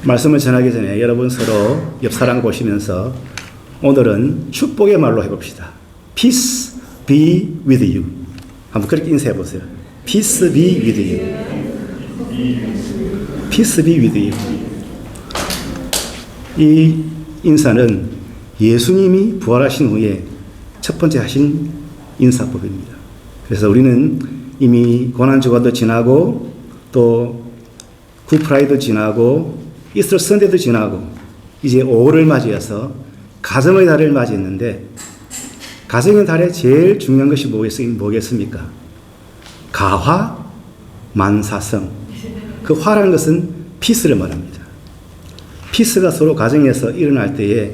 말씀을 전하기 전에 여러분 서로 옆 사람 보시면서 오늘은 축복의 말로 해봅시다. Peace be with you. 한번 그렇게 인사해 보세요. Peace be with you. Peace be with you. 이 인사는 예수님이 부활하신 후에 첫 번째 하신 인사법입니다. 그래서 우리는 이미 고난주간도 지나고 또 굿프라이도 지나고 이스터 선데이도 지나고 이제 5월을 맞이해서 가정의 달을 맞이했는데 가정의 달에 제일 중요한 것이 뭐겠습니까? 가화 만사성. 그 화라는 것은 피스를 말합니다. 피스가 서로 가정에서 일어날 때에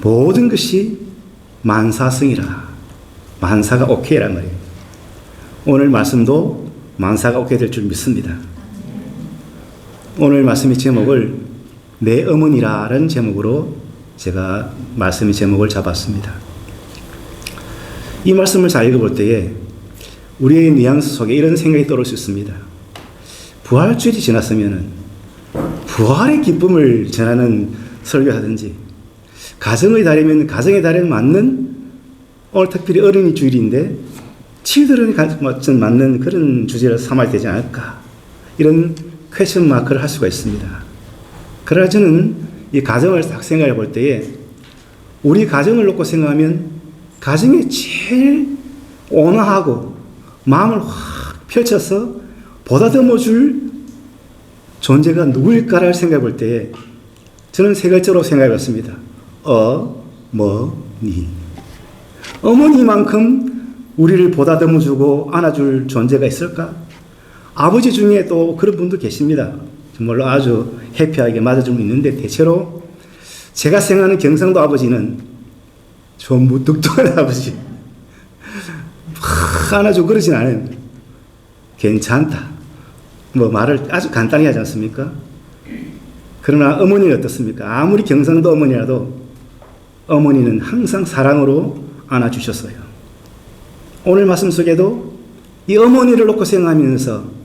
모든 것이 만사성이라. 만사가 오케이란 말이에요. 오늘 말씀도 만사가 오케이 될 줄 믿습니다. 오늘 말씀의 제목을 내 어머니라는 제목으로 제가 말씀의 제목을 잡았습니다. 이 말씀을 잘 읽어볼 때에 우리의 뉘앙스 속에 이런 생각이 떠오를 수 있습니다. 부활주일이 지났으면 부활의 기쁨을 전하는 설교하든지 가정의 달이면 가정의 달에 맞는 오늘 특별히 어린이 주일인데 칠드런에 맞는 그런 주제를 삼아야 되지 않을까 이런 퀘션 마크를 할 수가 있습니다. 그러나 저는 이 가정을 딱 생각해 볼 때에 우리 가정을 놓고 생각하면 가정에 제일 온화하고 마음을 확 펼쳐서 보다듬어 줄 존재가 누구일까를 생각해 볼 때에 저는 세 가지로 생각해 봤습니다. 어머니. 어머니만큼 우리를 보다듬어 주고 안아줄 존재가 있을까? 아버지 중에 또 그런 분도 계십니다. 정말로 아주 해피하게 맞아주고 있는데 대체로 제가 생각하는 경상도 아버지는 좀 무뚝뚝한 아버지. 확 안아주고 그러진 않아요. 괜찮다. 뭐 말을 아주 간단히 하지 않습니까? 그러나 어머니는 어떻습니까? 아무리 경상도 어머니라도 어머니는 항상 사랑으로 안아주셨어요. 오늘 말씀 속에도 이 어머니를 놓고 생각하면서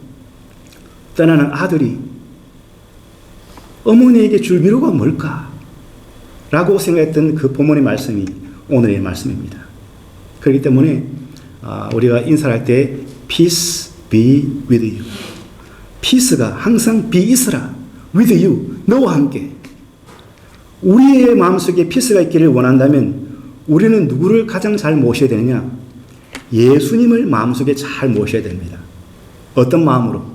떠나는 아들이 어머니에게 줄 위로가 뭘까? 라고 생각했던 그 본문의 말씀이 오늘의 말씀입니다. 그렇기 때문에 우리가 인사를 할 때 Peace be with you. Peace가 항상 be 있으라. with you. 너와 함께. 우리의 마음속에 피스가 있기를 원한다면 우리는 누구를 가장 잘 모셔야 되느냐? 예수님을 마음속에 잘 모셔야 됩니다. 어떤 마음으로?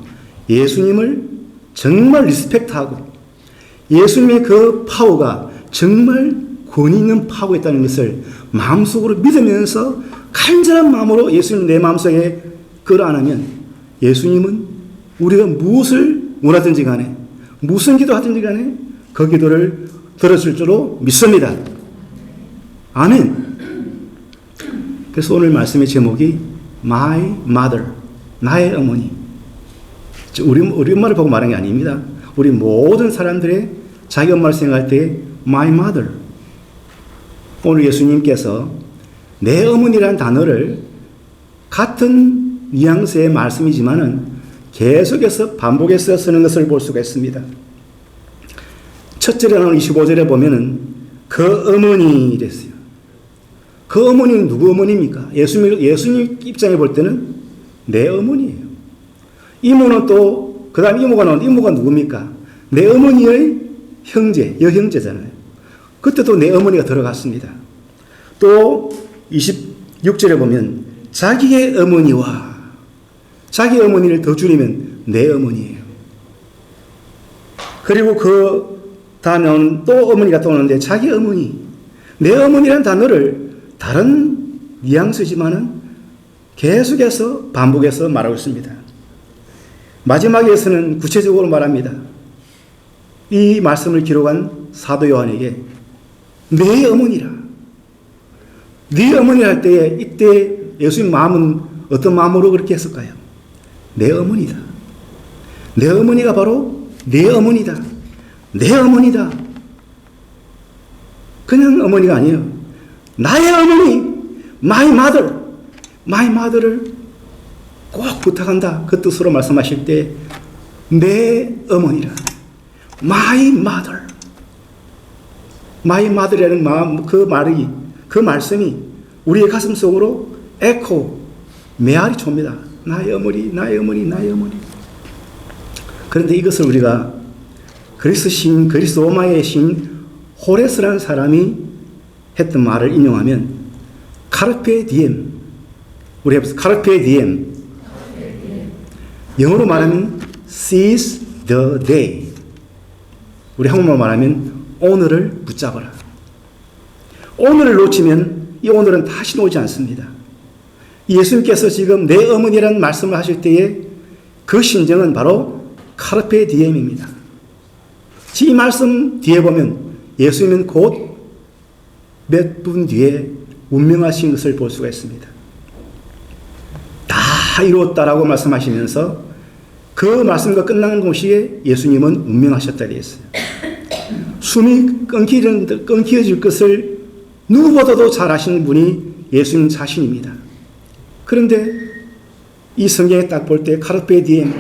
예수님을 정말 리스펙트하고 예수님의 그 파워가 정말 권위 있는 파워가 있다는 것을 마음속으로 믿으면서 간절한 마음으로 예수님 내 마음속에 끌어안으면 예수님은 우리가 무엇을 원하든지 간에 무슨 기도하든지 간에 그 기도를 들어줄 줄로 믿습니다. 아멘. 그래서 오늘 말씀의 제목이 My Mother, 나의 어머니. 우리 엄마를 보고 말한 게 아닙니다. 우리 모든 사람들의 자기 엄마를 생각할 때 My Mother. 오늘 예수님께서 내 어머니라는 단어를 같은 뉘앙스의 말씀이지만은 계속해서 반복해서 쓰는 것을 볼 수가 있습니다. 첫 절에 나오는 25절에 보면은 그 어머니 이랬어요. 그 어머니는 누구 어머니입니까? 예수님 입장에 볼 때는 내 어머니예요. 이모는 또 그 다음 이모가 나오는데 이모가 누굽니까? 내 어머니의 형제, 여형제잖아요. 그때도 내 어머니가 들어갔습니다. 또 26절에 보면 자기의 어머니와 자기 어머니를 더 줄이면 내 어머니예요. 그리고 그 다음에 또 어머니가 또 오는데 자기 어머니, 내 어머니라는 단어를 다른 뉘앙스지만은 계속해서 반복해서 말하고 있습니다. 마지막에서는 구체적으로 말합니다. 이 말씀을 기록한 사도 요한에게 내 어머니라. 네 어머니라 할 때에 이때 예수님 마음은 어떤 마음으로 그렇게 했을까요? 내 어머니다. 내 어머니가 바로 내 어머니다. 내 어머니다. 그냥 어머니가 아니에요. 나의 어머니, my mother, my mother를 꼭 부탁한다. 그 뜻으로 말씀하실 때 내 어머니라. My mother. My mother이라는 그 말씀이 우리의 가슴 속으로 에코, 메아리 칩니다. 나의 어머니, 나의 어머니, 나의 어머니. 그런데 이것을 우리가 그리스 로마의 신 호레스라는 사람이 했던 말을 인용하면 카르페 디엠, 우리 해보세요. 카르페 디엠. 영어로 말하면 seize the day. 우리 한국말로 말하면 오늘을 붙잡아라. 오늘을 놓치면 이 오늘은 다시 오지 않습니다. 예수님께서 지금 내 어머니라는 말씀을 하실 때에 그 심정은 바로 카르페 디엠입니다. 이 말씀 뒤에 보면 예수님은 곧 몇 분 뒤에 운명하신 것을 볼 수가 있습니다. 다 이루었다라고 말씀하시면서 그 말씀과 끝나는 동시에 예수님은 운명하셨다 되어 있어요. 숨이 끊겨질 것을 누구보다도 잘 아시는 분이 예수님 자신입니다. 그런데 이 성경에 딱 볼 때 카르페 디엠,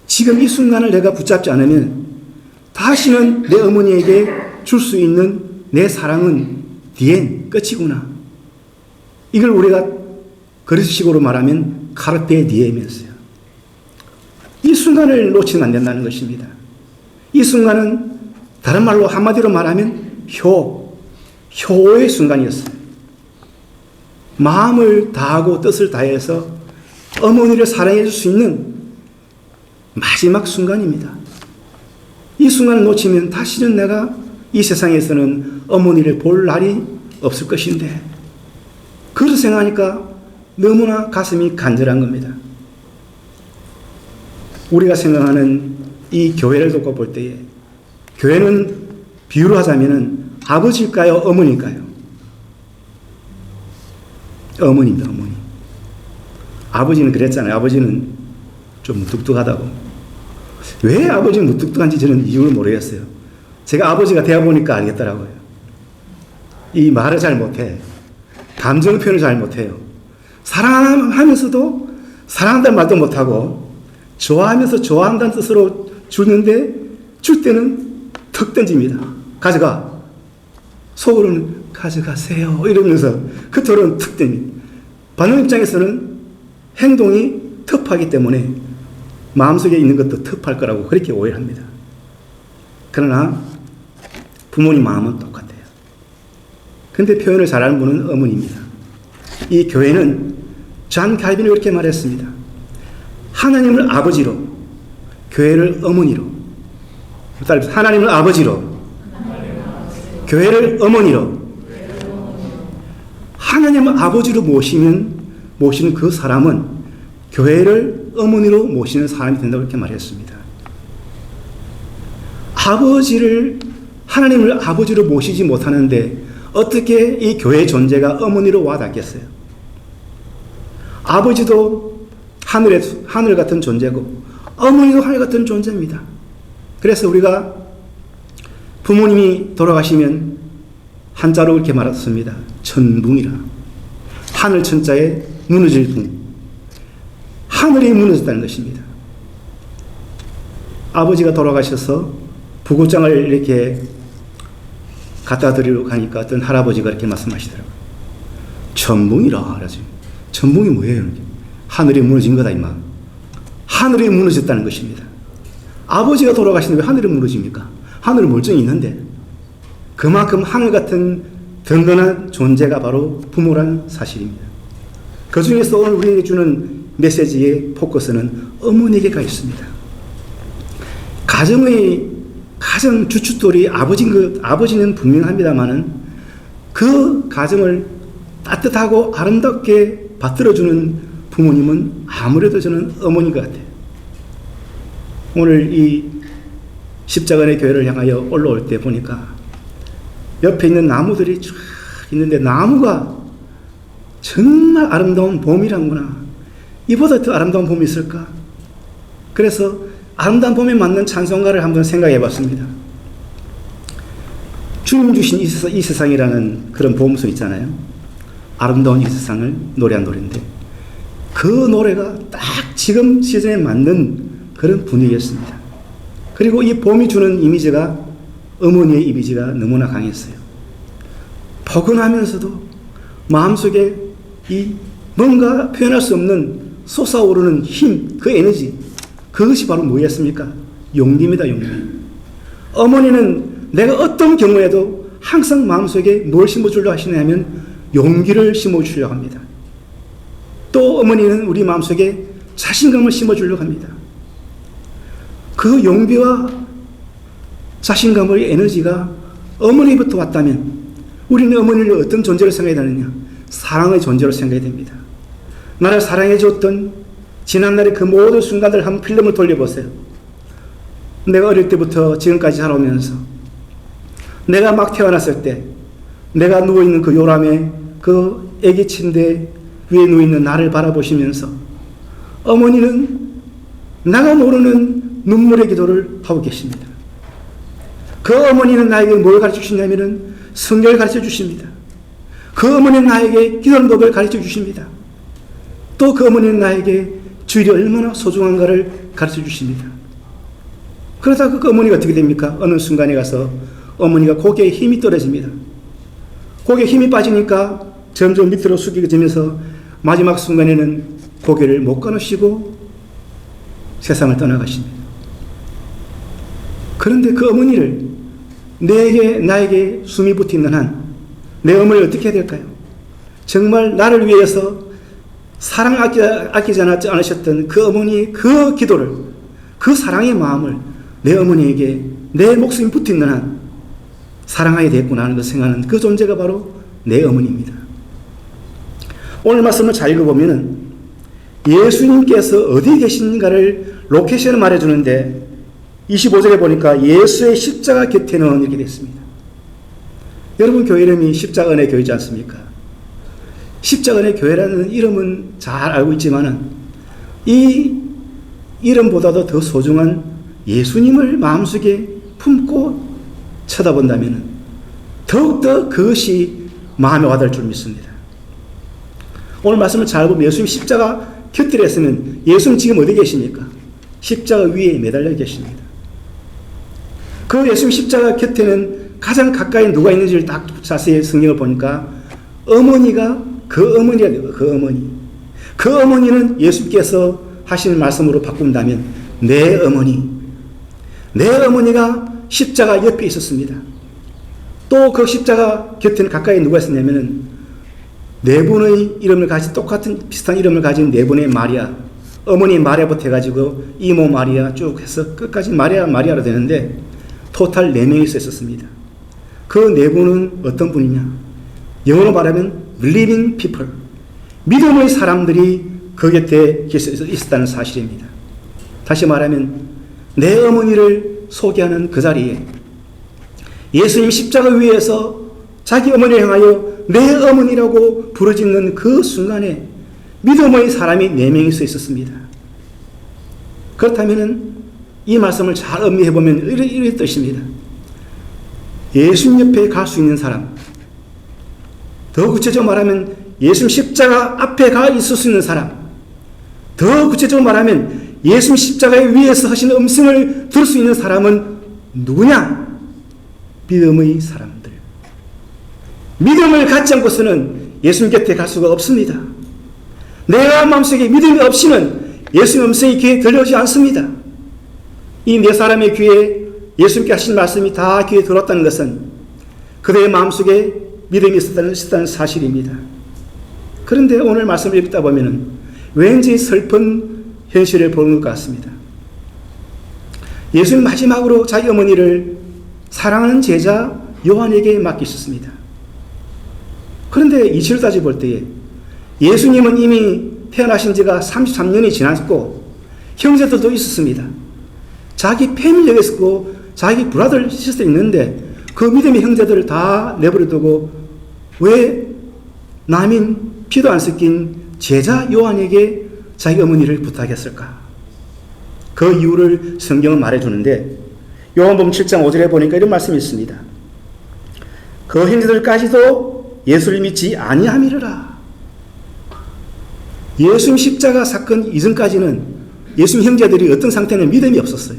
지금 이 순간을 내가 붙잡지 않으면 다시는 내 어머니에게 줄 수 있는 내 사랑은 디엔, 끝이구나. 이걸 우리가 그리스식으로 말하면 카르페 디엠이었어요. 이 순간을 놓치면 안 된다는 것입니다. 이 순간은 다른 말로 한마디로 말하면 효의 순간이었어요. 마음을 다하고 뜻을 다해서 어머니를 사랑해 줄 수 있는 마지막 순간입니다. 이 순간을 놓치면 다시는 내가 이 세상에서는 어머니를 볼 날이 없을 것인데, 그것을 생각하니까 너무나 가슴이 간절한 겁니다. 우리가 생각하는 이 교회를 놓고 볼 때에 교회는 비유로 하자면 아버지일까요? 어머니일까요? 어머니입니다. 어머니. 아버지는 그랬잖아요. 아버지는 좀 무뚝뚝하다고. 왜 아버지는 무뚝뚝한지 저는 이유를 모르겠어요. 제가 아버지가 되어 보니까 알겠더라고요. 이 말을 잘 못해. 감정 표현을 잘 못해요. 사랑하면서도 사랑한다는 말도 못하고, 좋아하면서 좋아한다는 뜻으로 주는데 줄 때는 턱 던집니다. 가져가. 속으로는 가져가세요 이러면서 겉으로는 턱 던집니다. 받는 입장에서는 행동이 터프하기 때문에 마음속에 있는 것도 터프할 거라고 그렇게 오해를 합니다. 그러나 부모님 마음은 똑같아요. 근데 표현을 잘하는 분은 어머니입니다. 이 교회는 존 칼빈이 이렇게 말했습니다. 하나님을 아버지로, 교회를 어머니로. 하나님을 아버지로, 교회를 어머니로. 하나님을 아버지로 모시는 그 사람은 교회를 어머니로 모시는 사람이 된다고 이렇게 말했습니다. 하나님을 아버지로 모시지 못하는데 어떻게 이 교회의 존재가 어머니로 와닿겠어요? 아버지도 하늘 같은 존재고 어머니도 하늘 같은 존재입니다. 그래서 우리가 부모님이 돌아가시면 한자로 이렇게 말했습니다. 천붕이라. 하늘 천자에 무너질 붕. 하늘이 무너졌다는 것입니다. 아버지가 돌아가셔서 부고장을 이렇게 갖다 드리러 가니까 어떤 할아버지가 이렇게 말씀하시더라고요. 천붕이라 그러지. 천붕이 뭐예요? 하늘이 무너진 거다 이마. 하늘이 무너졌다는 것입니다. 아버지가 돌아가시는데 왜 하늘이 무너집니까? 하늘은 멀쩡히 있는데. 그만큼 하늘 같은 든든한 존재가 바로 부모라는 사실입니다. 그 중에서 오늘 우리에게 주는 메시지의 포커스는 어머니에게 가 있습니다. 가정의 가장 주춧돌이 아버지는 분명합니다만은 그 가정을 따뜻하고 아름답게 받들어주는 부모님은 아무래도 저는 어머니인 것 같아요. 오늘 이 십자가의 교회를 향하여 올라올 때 보니까 옆에 있는 나무들이 쫙 있는데 나무가 정말 아름다운 봄이란구나. 이보다 더 아름다운 봄이 있을까? 그래서 아름다운 봄에 맞는 찬송가를 한번 생각해 봤습니다. 주님 주신 이 세상이라는 그런 보험소 있잖아요. 아름다운 이 세상을 노래한 노래인데 그 노래가 딱 지금 시즌에 맞는 그런 분위기였습니다. 그리고 이 봄이 주는 이미지가 어머니의 이미지가 너무나 강했어요. 포근하면서도 마음속에 이 뭔가 표현할 수 없는 솟아오르는 힘, 그 에너지, 그것이 바로 뭐였습니까? 용기입니다, 용기. 어머니는 내가 어떤 경우에도 항상 마음속에 뭘 심어주려고 하시냐면 용기를 심어주려고 합니다. 또 어머니는 우리 마음속에 자신감을 심어주려고 합니다. 그 용기와 자신감의 에너지가 어머니부터 왔다면 우리는 어머니를 어떤 존재로 생각해야 되느냐? 사랑의 존재로 생각해야 됩니다. 나를 사랑해줬던 지난날의 그 모든 순간들 한번 필름을 돌려보세요. 내가 어릴 때부터 지금까지 살아오면서 내가 막 태어났을 때 내가 누워있는 그 요람에 그 애기 침대 위에 누워있는 나를 바라보시면서 어머니는 나가 모르는 눈물의 기도를 하고 계십니다. 그 어머니는 나에게 뭘 가르쳐 주시냐면은 성경을 가르쳐 주십니다. 그 어머니는 나에게 기도하는 법을 가르쳐 주십니다. 또 그 어머니는 나에게 주일이 얼마나 소중한가를 가르쳐 주십니다. 그러다가 그 어머니가 어떻게 됩니까? 어느 순간에 가서 어머니가 고개에 힘이 떨어집니다. 고개에 힘이 빠지니까 점점 밑으로 숙여지면서 마지막 순간에는 고개를 못 끊으시고 세상을 떠나가십니다. 그런데 그 어머니를 나에게 숨이 붙어있는 한 내 어머니를 어떻게 해야 될까요? 정말 나를 위해서 사랑을 아끼지 않으셨던 그 어머니의 그 기도를, 그 사랑의 마음을 내 어머니에게 내 목숨이 붙어있는 한 사랑하게 됐구나 하는 것을 생각하는 그 존재가 바로 내 어머니입니다. 오늘 말씀을 잘 읽어보면 예수님께서 어디 계신가를 로케이션을 말해주는데 25절에 보니까 예수의 십자가 곁에는 이렇게 됐습니다. 여러분 교회 이름이 십자가은혜 교회지 않습니까? 십자가은혜 교회라는 이름은 잘 알고 있지만은 이 이름보다도 더 소중한 예수님을 마음속에 품고 쳐다본다면 더욱더 그것이 마음에 와닿을 줄 믿습니다. 오늘 말씀을 잘 보면 예수님 십자가 곁에 했으면 예수님 지금 어디 계십니까? 십자가 위에 매달려 계십니다. 그 예수님 십자가 곁에는 가장 가까이 누가 있는지를 딱 자세히 성경을 보니까 어머니가 그 어머니가 되고 그 어머니는 예수께서 하시는 말씀으로 바꾼다면 내 어머니가 십자가 옆에 있었습니다. 또 그 십자가 곁에는 가까이 누가 있었냐면은 네 분의 이름을 가진 똑같은 비슷한 이름을 가진 네 분의 마리아, 어머니 마리아부터 해가지고 이모 마리아 쭉 해서 끝까지 마리아로 되는데 토탈 4명이 있었습니다. 그 네 분은 어떤 분이냐? 영어로 말하면 believing people, 믿음의 사람들이 그 곁에 있었다는 사실입니다. 다시 말하면 내 어머니를 소개하는 그 자리에 예수님 십자가 위에서 자기 어머니를 향하여 내 어머니라고 부르짖는 그 순간에 믿음의 사람이 4명이 서 있었습니다. 그렇다면 이 말씀을 잘 음미해보면 이런 뜻입니다. 예수님 옆에 갈 수 있는 사람, 더 구체적으로 말하면 예수님 십자가 앞에 가 있을 수 있는 사람, 더 구체적으로 말하면 예수님 십자가 위에서 하신 음성을 들을 수 있는 사람은 누구냐? 믿음의 사람들. 믿음을 갖지 않고서는 예수님 곁에 갈 수가 없습니다. 내가 마음속에 믿음이 없이는 예수님 음성이 귀에 들려오지 않습니다. 이 네 사람의 귀에 예수님께 하신 말씀이 다 귀에 들었다는 것은 그들의 마음속에 믿음이 있었다는 사실입니다. 그런데 오늘 말씀을 읽다 보면 왠지 슬픈 현실을 보는 것 같습니다. 예수님 마지막으로 자기 어머니를 사랑하는 제자 요한에게 맡기셨습니다. 그런데 이치를 따져 볼 때에 예수님은 이미 태어나신 지가 33년이 지났고 형제들도 있었습니다. 자기 패밀리가 있었고 자기 브라더 시스터 있는데 그 믿음의 형제들을 다 내버려두고 왜 남인 피도 안 섞인 제자 요한에게 자기 어머니를 부탁했을까? 그 이유를 성경은 말해주는데 요한복음 7장 5절에 보니까 이런 말씀이 있습니다. 그 형제들까지도 예수를 믿지 아니함이라. 예수님 십자가 사건 이전까지는 예수님 형제들이 어떤 상태는 믿음이 없었어요.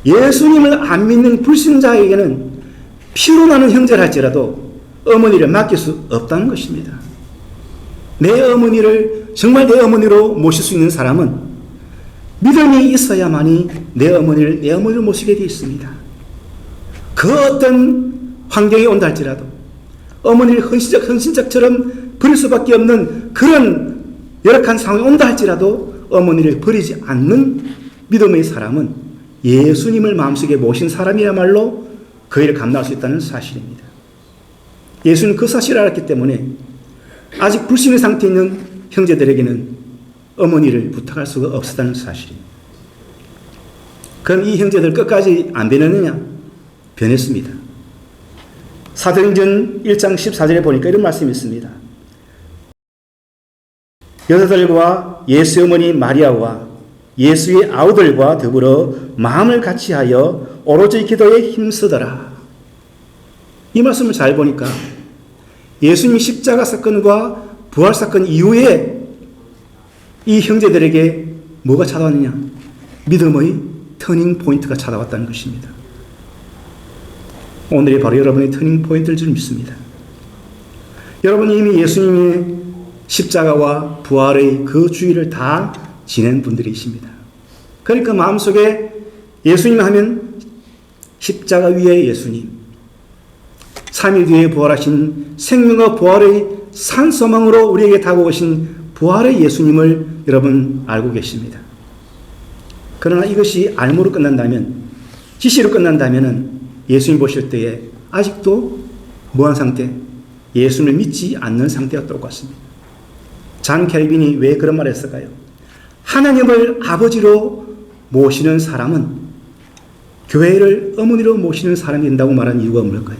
예수님을 안 믿는 불신자에게는 피로 나는 형제랄지라도 어머니를 맡길 수 없다는 것입니다. 내 어머니를 정말 내 어머니로 모실 수 있는 사람은 믿음이 있어야만이 내 어머니를 모시게 되어 있습니다. 그 어떤 환경이 온다 할지라도 어머니를 헌신짝처럼 버릴 수밖에 없는 그런 열악한 상황이 온다 할지라도 어머니를 버리지 않는 믿음의 사람은 예수님을 마음속에 모신 사람이야말로 그 일을 감당할 수 있다는 사실입니다. 예수는 그 사실을 알았기 때문에 아직 불신의 상태에 있는 형제들에게는 어머니를 부탁할 수가 없었다는 사실입니다. 그럼 이 형제들 끝까지 안 변했느냐? 변했습니다. 사도행전 1장 14절에 보니까 이런 말씀이 있습니다. 여자들과 예수의 어머니 마리아와 예수의 아우들과 더불어 마음을 같이하여 오로지 기도에 힘쓰더라. 이 말씀을 잘 보니까 예수님이 십자가 사건과 부활 사건 이후에 이 형제들에게 뭐가 찾아왔느냐? 믿음의 터닝 포인트가 찾아왔다는 것입니다. 오늘이 바로 여러분의 터닝 포인트일 줄 믿습니다. 여러분이 이미 예수님의 십자가와 부활의 그 주의를 다 지낸 분들이십니다. 그러니까 마음속에 예수님 하면 십자가 위에 예수님, 3일 뒤에 부활하신 생명과 부활의 산소망으로 우리에게 다가오신 부활의 예수님을 여러분 알고 계십니다. 그러나 이것이 알무로 끝난다면, 지시로 끝난다면 예수님 보실 때에 아직도 뭐한 상태? 예수님을 믿지 않는 상태와 똑같습니다. 잔 켈빈이 왜 그런 말을 했을까요? 하나님을 아버지로 모시는 사람은 교회를 어머니로 모시는 사람이 된다고 말한 이유가 뭘까요?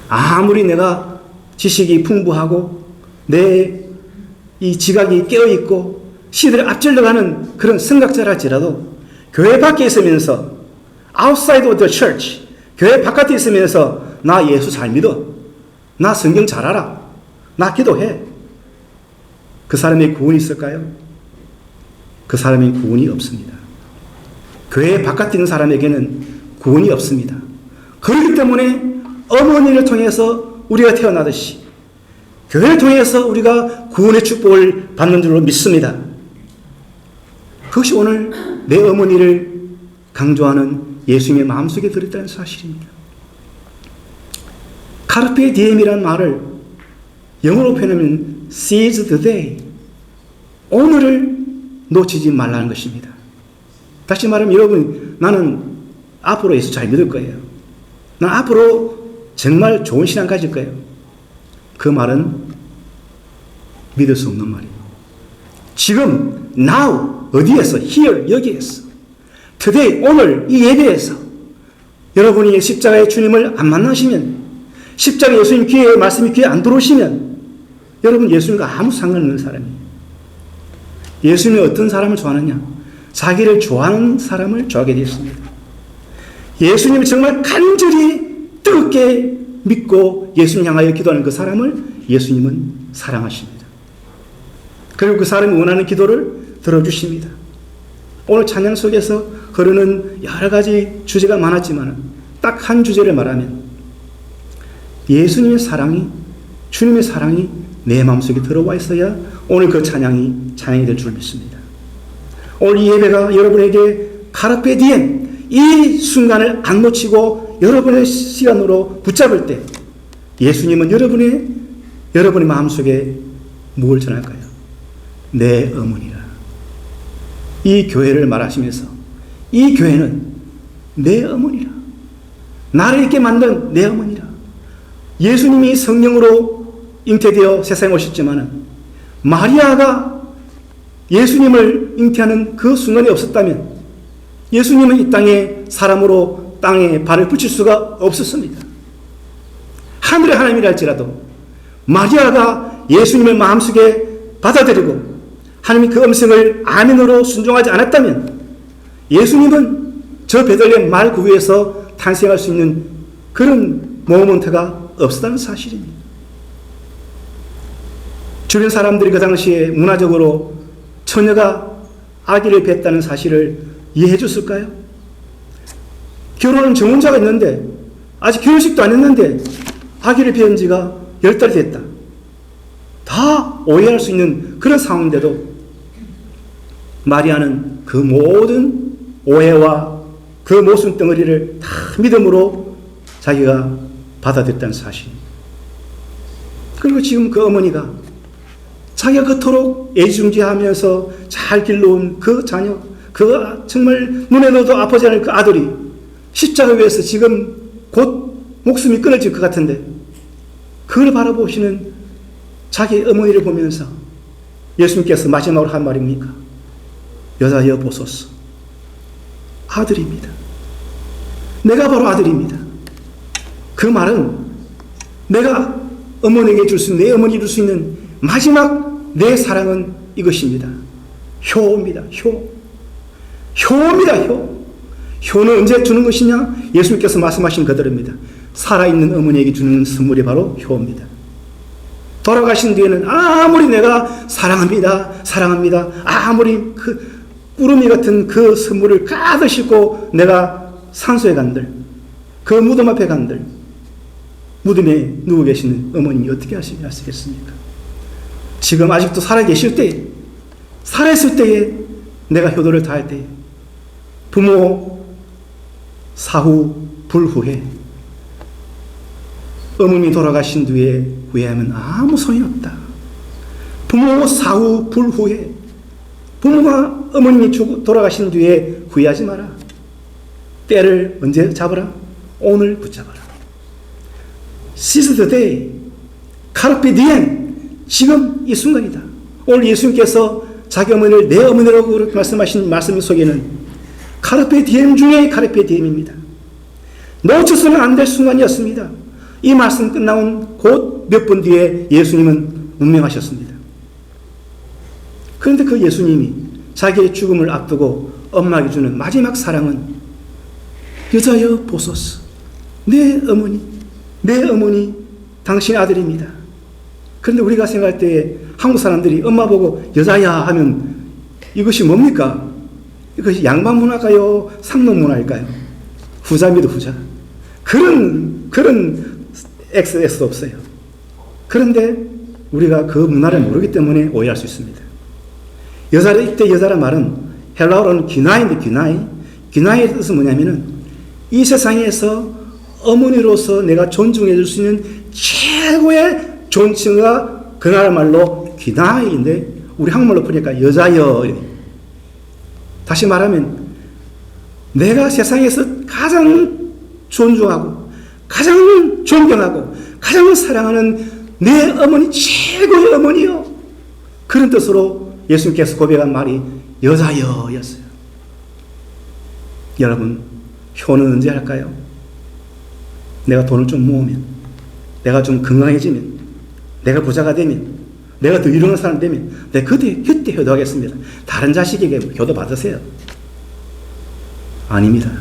아무리 내가 지식이 풍부하고 내 이 지각이 깨어있고 시대를 앞질러가는 그런 생각자랄지라도 교회 밖에 있으면서 outside of the church, 교회 바깥에 있으면서 나 예수 잘 믿어, 나 성경 잘 알아, 나 기도해, 그 사람의 구원이 있을까요? 그 사람의 구원이 없습니다. 교회 바깥에 있는 사람에게는 구원이 없습니다. 그렇기 때문에 어머니를 통해서 우리가 태어나듯이 교회를 통해서 우리가 구원의 축복을 받는 줄로 믿습니다. 그것이 오늘 내 어머니를 강조하는 예수님의 마음속에 들어있다는 사실입니다. 카르페 디엠이라는 말을 영어로 표현하면 seize the day, 오늘을 놓치지 말라는 것입니다. 다시 말하면 여러분, 나는 앞으로 예수 잘 믿을 거예요. 난 앞으로 정말 좋은 신앙 가질 거예요. 그 말은 믿을 수 없는 말이에요. 지금, now, 어디에서, here, 여기에서, today, 오늘, 이 예배에서 여러분이 십자가의 주님을 안 만나시면, 십자가 예수님 귀에, 말씀이 귀에 안 들어오시면 여러분 예수님과 아무 상관없는 사람이에요. 예수님이 어떤 사람을 좋아하느냐? 자기를 좋아하는 사람을 좋아하게 되어 있습니다. 예수님이 정말 간절히 뜨겁게 믿고 예수님 향하여 기도하는 그 사람을 예수님은 사랑하십니다. 그리고 그 사람이 원하는 기도를 들어주십니다. 오늘 찬양 속에서 흐르는 여러 가지 주제가 많았지만 딱 한 주제를 말하면 예수님의 사랑이, 주님의 사랑이 내 마음속에 들어와 있어야 오늘 그 찬양이 될 줄 믿습니다. 오늘 이 예배가 여러분에게 카르페 디엠, 이 순간을 안 놓치고 여러분의 시간으로 붙잡을 때 예수님은 여러분의 마음속에 무엇을 전할까요? 내 어머니라. 이 교회를 말하시면서 이 교회는 내 어머니라. 나를 있게 만든 내 어머니라. 예수님이 성령으로 잉태되어 세상에 오셨지만 마리아가 예수님을 잉태하는 그 순간이 없었다면 예수님은 이 땅에 사람으로 땅에 발을 붙일 수가 없었습니다. 하늘의 하나님이라 할지라도 마리아가 예수님을 마음속에 받아들이고 하나님이 그 음성을 아멘으로 순종하지 않았다면 예수님은 저 베들레헴 말 구유에서 탄생할 수 있는 그런 모먼트가 없었다는 사실입니다. 주변 사람들이 그 당시에 문화적으로 처녀가 아기를 뱄다는 사실을 이해해 줬을까요? 결혼한 정혼자가 있는데 아직 결혼식도 안 했는데 아기를 배운 지가 10달이 됐다. 다 오해할 수 있는 그런 상황인데도 마리아는 그 모든 오해와 그 모순 덩어리를 다 믿음으로 자기가 받아들였다는 사실. 그리고 지금 그 어머니가 자기가 그토록 애지중지하면서 잘 길러온 그 자녀, 그 정말 눈에 넣어도 아프지 않을 그 아들이 십자가 위에서 지금 곧 목숨이 끊어질 것 같은데 그걸 바라보시는 자기 어머니를 보면서 예수님께서 마지막으로 한 말입니까? 여자여 보소서. 아들입니다. 내가 바로 아들입니다. 그 말은 내가 어머니에게 줄 수 있는, 내 어머니에 줄 수 있는 마지막 내 사랑은 이것입니다. 효입니다. 효입니다. 효는 언제 주는 것이냐? 예수님께서 말씀하신 그대로입니다. 살아있는 어머니에게 주는 선물이 바로 효입니다. 돌아가신 뒤에는 아무리 내가 사랑합니다. 아무리 그 꾸러미 같은 그 선물을 가득 싣고 내가 산소에 간들, 그 무덤 앞에 간들, 무덤에 누워 계시는 어머님이 어떻게 하시겠습니까? 지금 아직도 살아계실 때에, 살아있을 때에 내가 효도를 다할 때에 부모 사후 불후에 어머님이 돌아가신 뒤에 후회하면 아무 소용이 없다. 부모 사후 불후에 부모가 어머님이 돌아가신 뒤에 후회하지 마라. 때를 언제 잡으라? 오늘 붙잡아라. Seize the day. Carpe diem. 지금 이 순간이다. 오늘 예수님께서 자기 어머니를 내 어머니라고 말씀하신 말씀 속에는 Carpe diem 중에 Carpe diem입니다. 놓쳐서는 안 될 순간이었습니다. 이 말씀 끝나온 곧 몇 분 뒤에 예수님은 운명하셨습니다. 그런데 그 예수님이 자기의 죽음을 앞두고 엄마에게 주는 마지막 사랑은 여자여 보소서. 내 어머니 당신의 아들입니다. 그런데 우리가 생각할 때에 한국 사람들이 엄마 보고 여자야 하면 이것이 뭡니까? 이것이 양반 문화일까요? 상놈 문화일까요? 후자입니다. 후자. 그런 X도 없어요. 그런데 우리가 그 문화를 모르기 때문에 오해할 수 있습니다. 이때 여자란 말은 헬라어로는 귀나이인데 귀나이의 뜻은 뭐냐면은 이 세상에서 어머니로서 내가 존중해 줄 수 있는 최고의 존칭과 그 나라 말로 귀나이인데 우리 한국말로 보니까 여자여. 다시 말하면 내가 세상에서 가장 존중하고 가장 존경하고 가장 사랑하는 내 어머니 최고의 어머니요. 그런 뜻으로 예수님께서 고백한 말이 여자여였어요. 여러분, 효는 언제 할까요? 내가 돈을 좀 모으면, 내가 좀 건강해지면, 내가 부자가 되면, 내가 더 유능한 사람 되면, 내가 그때 효도하겠습니다. 다른 자식에게 효도 받으세요. 아닙니다.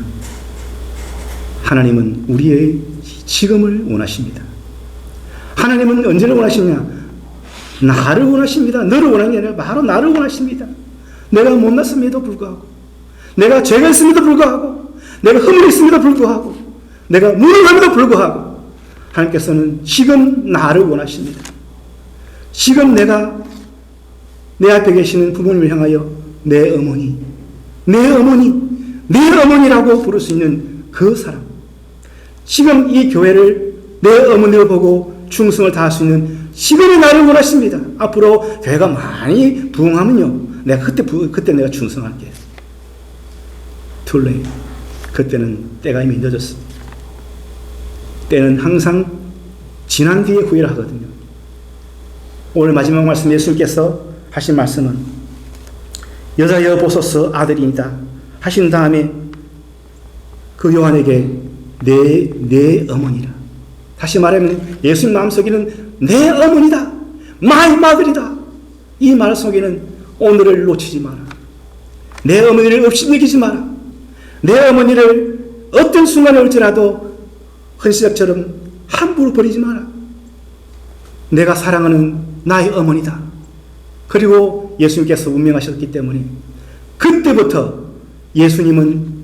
하나님은 우리의 지금을 원하십니다. 하나님은 언제를 원하시냐? 나를 원하십니다. 너를 원하는 게 아니라 바로 나를 원하십니다. 내가 못났음에도 불구하고, 내가 죄가 있음에도 불구하고, 내가 흠이 있음에도 불구하고, 내가 무능함에도 불구하고 하나님께서는 지금 나를 원하십니다. 지금 내가 내 앞에 계시는 부모님을 향하여 내 어머니라고 부를 수 있는 그 사람, 지금 이 교회를 내 어머니를 보고 충성을 다할 수 있는 지금의 나를 원하십니다. 앞으로 교회가 많이 부흥하면요, 내가 그때 내가 충성할게. Too late. 그때는 때가 이미 늦었습니다. 때는 항상 지난 뒤에 후회를 하거든요. 오늘 마지막 말씀 예수님께서 하신 말씀은 여자여 보소서 아들이니다 하신 다음에 그 요한에게 내 어머니라. 다시 말하면 예수님 마음속에는 내 어머니다. My mother이다. 이 말 속에는 오늘을 놓치지 마라. 내 어머니를 없이 느끼지 마라. 내 어머니를 어떤 순간에 올지라도 헌시작처럼 함부로 버리지 마라. 내가 사랑하는 나의 어머니다. 그리고 예수님께서 운명하셨기 때문에 그때부터 예수님은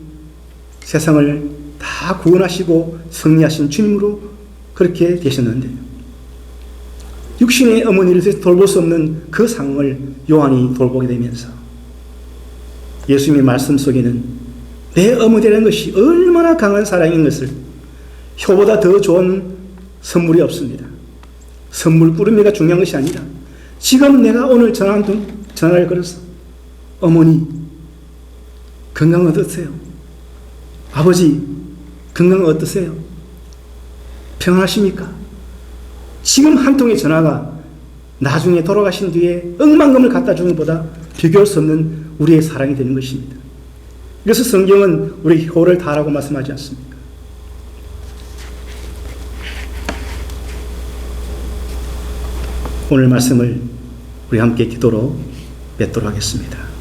세상을 다 구원하시고 승리하신 주님으로 그렇게 되셨는데 육신의 어머니를 돌볼 수 없는 그 상황을 요한이 돌보게 되면서 예수님의 말씀 속에는 내 어머니라는 것이 얼마나 강한 사랑인 것을 효보다 더 좋은 선물이 없습니다. 선물 꾸러미가 중요한 것이 아니라 지금 내가 오늘 전화를 걸어서 어머니 건강 어떠세요? 아버지 건강 어떠세요? 평안하십니까? 지금 한 통의 전화가 나중에 돌아가신 뒤에 억만금을 갖다 주는 것보다 비교할 수 없는 우리의 사랑이 되는 것입니다. 그래서 성경은 우리 효를 다하라고 말씀하지 않습니까? 오늘 말씀을 우리 함께 기도로 맺도록 하겠습니다.